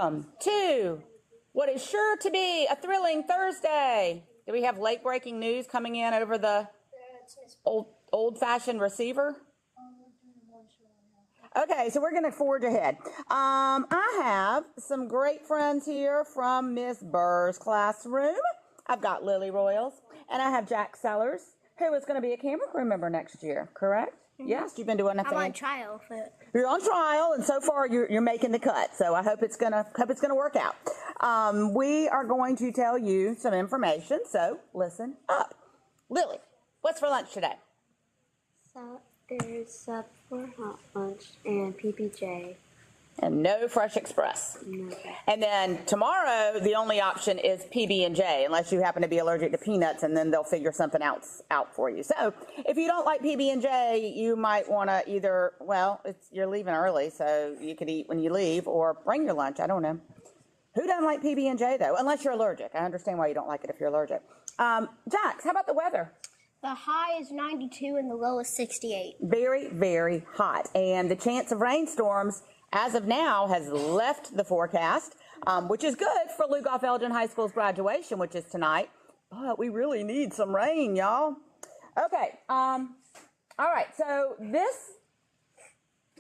welcome to what is sure to be a thrilling Thursday. Do we have late breaking news coming in over the old-fashioned receiver? Okay, so we're going to forge ahead. I have some great friends here from Miss Burr's classroom. I've got Lily Royals, and I have Jack Sellers, who is going to be a camera crew member next year, correct? Mm-hmm. Yes, you've been doing a thing. I'm on trial for it. You're on trial, and so far you're making the cut. So I hope it's gonna work out. We are going to tell you some information. So listen up. Lily, what's for lunch today? So there's sub for hot lunch and PBJ. And no Fresh Express. No. And then tomorrow, the only option is PB&J, unless you happen to be allergic to peanuts, and then they'll figure something else out for you. So if you don't like PB&J, you might want to either, you're leaving early, so you could eat when you leave, or bring your lunch. I don't know. Who doesn't like PB&J, though? Unless you're allergic. I understand why you don't like it if you're allergic. Jax, how about the weather? The high is 92 and the low is 68. Very, very hot. And the chance of rainstorms as of now has left the forecast, which is good for Lugoff Elgin High School's graduation, which is tonight. But we really need some rain, y'all. Okay. All right. So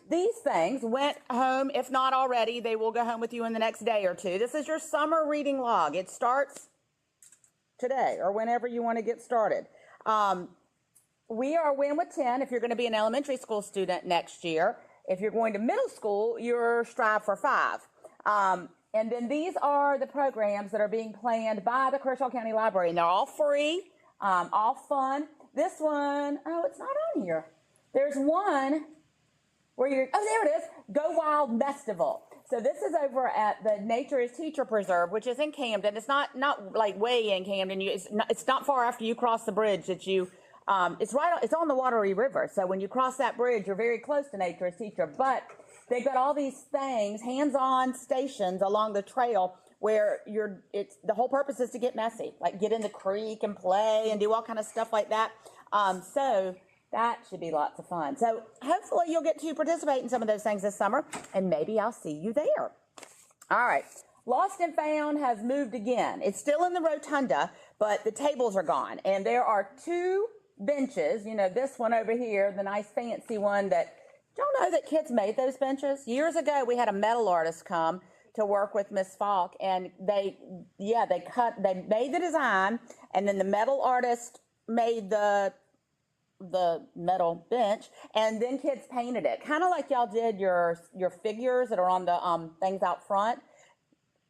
these things went home. If not already, they will go home with you in the next day or two. This is your summer reading log. It starts today or whenever you want to get started. We are Win with 10 if you're going to be an elementary school student next year. If you're going to middle school, you're Strive for 5. And then these are the programs that are being planned by the Kershaw County Library, and they're all free, all fun. This one, it's not on here. There's one where there it is, Go Wild Festival. So this is over at the Nature is Teacher Preserve, which is in Camden. It's not like way in Camden. It's not far after you cross the bridge that you. It's on the Wateree River. So when you cross that bridge, you're very close to Nature is Teacher. But they've got all these things, hands-on stations along the trail where the whole purpose is to get messy, like get in the creek and play and do all kind of stuff like that. So that should be lots of fun. So hopefully you'll get to participate in some of those things this summer, and maybe I'll see you there. All right. Lost and Found has moved again. It's still in the rotunda, but the tables are gone, and there are 2 benches. This one over here, the nice fancy one that, y'all know that kids made those benches? Years ago, we had a metal artist come to work with Miss Falk, and they made the design, and then the metal artist made the metal bench, and then kids painted it, kind of like y'all did your figures that are on the things out front.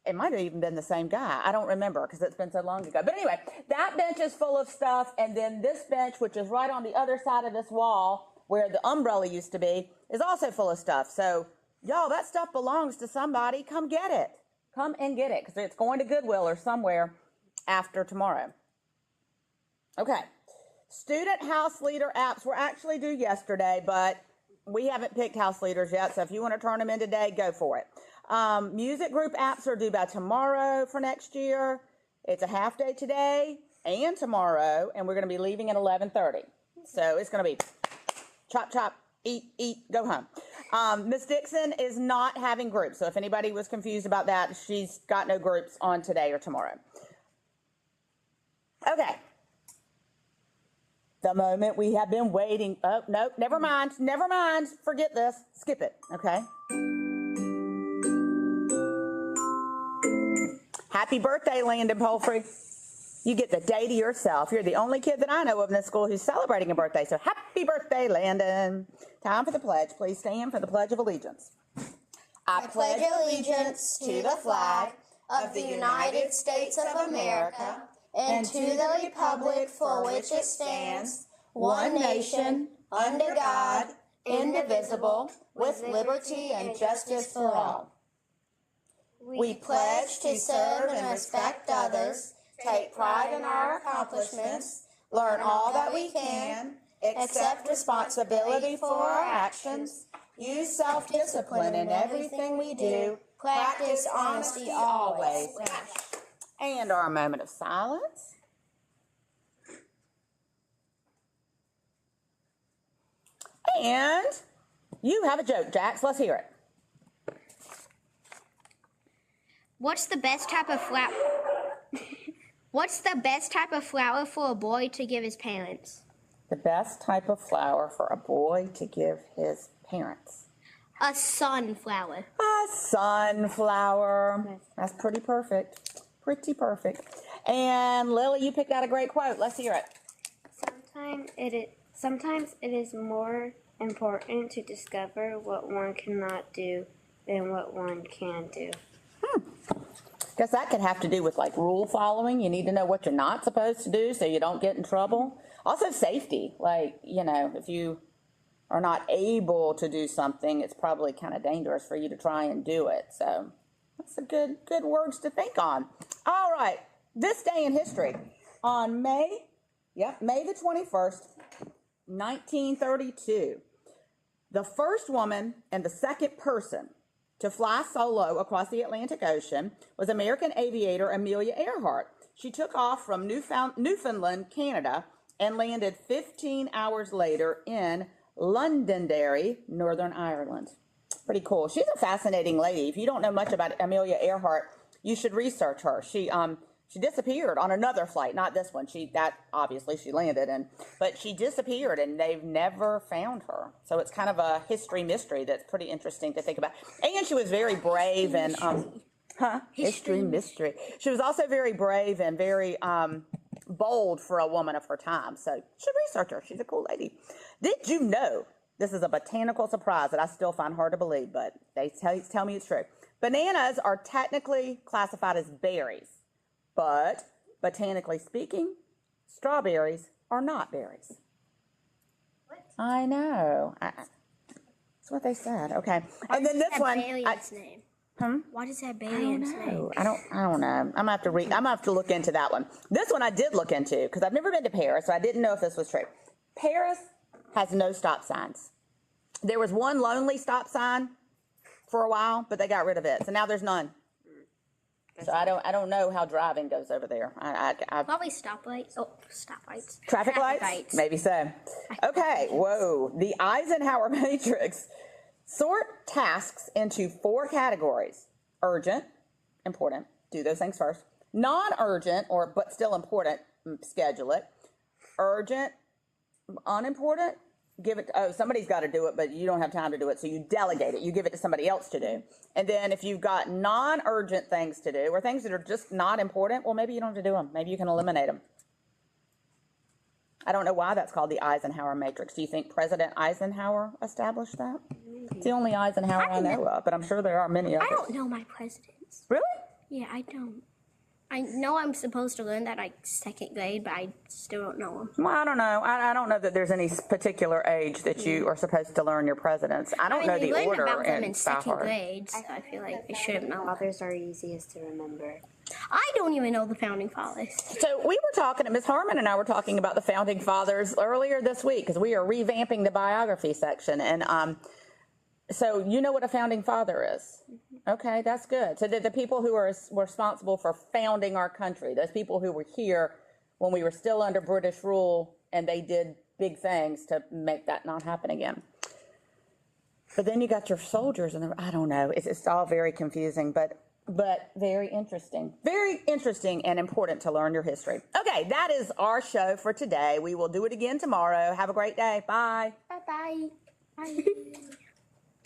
It might have even been the same guy. I don't remember because it's been so long ago. But anyway, that bench is full of stuff, and then this bench, which is right on the other side of this wall where the umbrella used to be, is also full of stuff. So, y'all, that stuff belongs to somebody. Come get it. Come and get it because it's going to Goodwill or somewhere after tomorrow. Okay. Student house leader apps were actually due yesterday, but we haven't picked house leaders yet. So if you want to turn them in today, go for it. Music group apps are due by tomorrow for next year. It's a half day today and tomorrow, and we're going to be leaving at 11:30. So it's going to be chop, chop, eat, go home. Miss Dixon is not having groups. So if anybody was confused about that, she's got no groups on today or tomorrow. Okay. The moment we have been waiting. Oh, no, never mind. Forget this. Skip it, okay? Happy birthday, Landon Palfrey. You get the day to yourself. You're the only kid that I know of in this school who's celebrating a birthday. So happy birthday, Landon. Time for the pledge. Please stand for the Pledge of Allegiance. I pledge allegiance to the flag of the United States of America and to the republic for which it stands, one nation, under God, indivisible, with liberty and justice for all. We pledge to serve and respect others, take pride in our accomplishments, learn all that we can, accept responsibility for our actions, use self-discipline in everything we do, practice honesty always. And our moment of silence. And you have a joke, Jax. Let's hear it. What's the best type of flower? What's the best type of flower for a boy to give his parents? The best type of flower for a boy to give his parents. A sunflower. A sunflower. That's pretty perfect. Pretty perfect. And Lily, you picked out a great quote. Let's hear it. Sometimes it is more important to discover what one cannot do than what one can do. Guess that could have to do with like rule following. You need to know what you're not supposed to do so you don't get in trouble. Also safety. Like, if you are not able to do something, it's probably kind of dangerous for you to try and do it. So that's a good words to think on. All right. This day in history on May the 21st, 1932, the first woman and the second person to fly solo across the Atlantic Ocean was American aviator Amelia Earhart. She took off from Newfoundland, Canada, and landed 15 hours later in Londonderry, Northern Ireland. Pretty cool. She's a fascinating lady. If you don't know much about Amelia Earhart, you should research her. She disappeared on another flight, not this one. Obviously she landed but she disappeared and they've never found her. So it's kind of a history mystery that's pretty interesting to think about. And she was very brave and history mystery. She was also very brave and very bold for a woman of her time. So you should research her. She's a cool lady. Did you know, this is a botanical surprise that I still find hard to believe, but they tell me it's true. Bananas are technically classified as berries. But, botanically speaking, strawberries are not berries. What? I know. That's what they said. Okay. And then this one. Alien's name. Why does it have Alien's name? I don't know. I'm gonna have to I'm gonna have to look into that one. This one I did look into because I've never been to Paris, so I didn't know if this was true. Paris has no stop signs. There was one lonely stop sign for a while, but they got rid of it. So now there's none. So I don't know how driving goes over there. Probably stoplights. Oh, stoplights. Traffic lights? Maybe so. Okay, whoa. The Eisenhower matrix sort tasks into 4 categories. Urgent, important, do those things first. Non-urgent, but still important, schedule it. Urgent, unimportant, give it, somebody's got to do it, but you don't have time to do it, so you delegate it. You give it to somebody else to do. And then if you've got non-urgent things to do, or things that are just not important, well, maybe you don't have to do them. Maybe you can eliminate them. I don't know why that's called the Eisenhower matrix. Do you think President Eisenhower established that? It's the only Eisenhower I know of, but I'm sure there are many others. I don't know my presidents. Really? Yeah, I don't. I know I'm supposed to learn that like 2nd grade, but I still don't know them. Well, I don't know. I don't know that there's any particular age that you are supposed to learn your presidents. I don't know the learned order about them in by 2nd heart. grade, so I feel like I should have known. Others are easiest to remember. I don't even know the founding fathers. So we were talking, Ms. Harmon and I were talking about the founding fathers earlier this week because we are revamping the biography section. And so you know what a founding father is? Okay, that's good. So the people who were responsible for founding our country, those people who were here when we were still under British rule and they did big things to make that not happen again. But then you got your soldiers and I don't know. It's all very confusing, but very interesting. Very interesting and important to learn your history. Okay, that is our show for today. We will do it again tomorrow. Have a great day. Bye. Bye-bye. Bye.